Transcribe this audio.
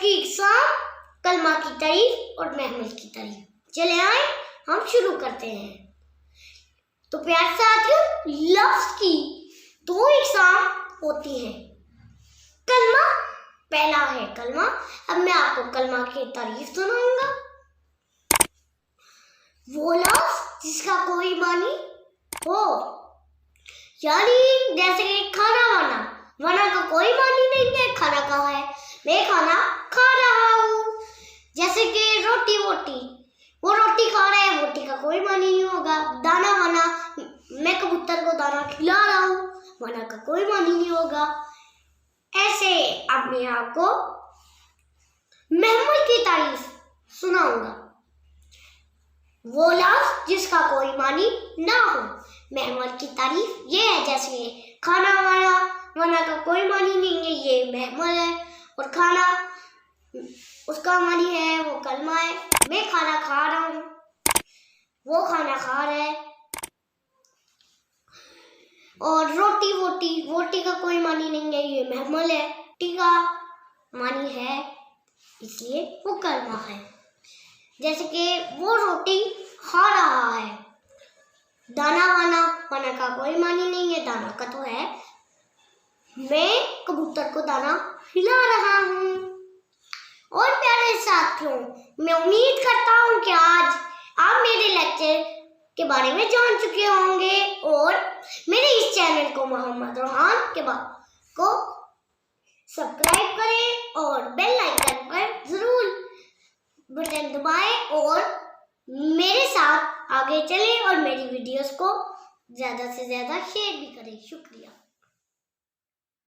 की इकसाम, कलमा की तारीफ और महमल की तारीफ। चले आए हम शुरू करते हैं। तो प्यारे साथियों, लफ्ज की दो इकसाम होती हैं। कलमा पहला है कलमा। अब मैं आपको कलमा की तारीफ सुनाऊंगा। वो लफ्ज जिसका कोई मानी हो, यानी जैसे कि खाना वाना। वाना का कोई मानी नहीं है, खाना का है। मैं खाना खा रहा हूँ। जैसे कि रोटी वोटी, वो रोटी खा रहा है, रोटी का कोई मानी नहीं होगा। दाना वाना, मैं कबूतर को दाना खिला रहा हूँ, वाना का कोई मानी नहीं होगा। ऐसे अब मैं आपको महमल की तारीफ सुनाऊंगा। वो लफ्ज जिसका कोई मानी ना हो। महमल की तारीफ ये है, जैसे खाना वाना, वाना का कोई मानी नहीं है, ये महमल है। और खाना उसका मानी है, वो कलमा है। मैं खाना खा रहा हूँ, वो खाना खा रहा है। और रोटी वोटी, वोटी का कोई मानी नहीं है, ये महमल है। टी का मानी है, इसलिए वो कलमा है। जैसे कि वो रोटी खा रहा है। दाना वाना, वाना का कोई मानी नहीं है, दाना का तो है। मैं कबूतर को दाना खिला रहा हूँ। और प्यारे साथियों, मैं उम्मीद करता हूँ कि आज आप मेरे लेक्चर के बारे में जान चुके होंगे और मेरे इस चैनल को मोहम्मद रोहान के को सब्सक्राइब करें और बेल आइकन पर जरूर बटन दबाएं और मेरे साथ आगे चलें और मेरी वीडियोस को ज़्यादा से ज़्यादा शेयर भी करें। शुक्रिया।